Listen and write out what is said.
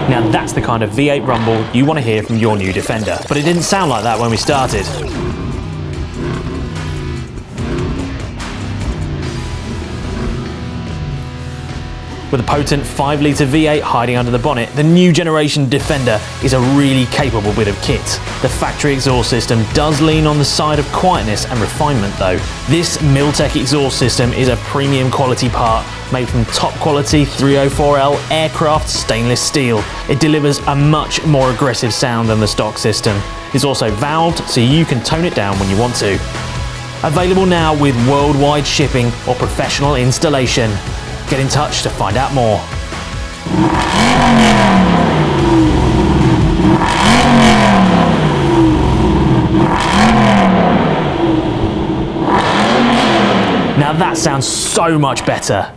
Now that's the kind of V8 rumble you want to hear from your new Defender, but it didn't sound like that when we started. With a potent 5-litre V8 hiding under the bonnet, the new generation Defender is a really capable bit of kit. The factory exhaust system does lean on the side of quietness and refinement though. This Milltek exhaust system is a premium quality part made from top quality 304L aircraft stainless steel. It delivers a much more aggressive sound than the stock system. It's also valved so you can tone it down when you want to. Available now with worldwide shipping or professional installation. Get in touch to find out more. Now that sounds so much better.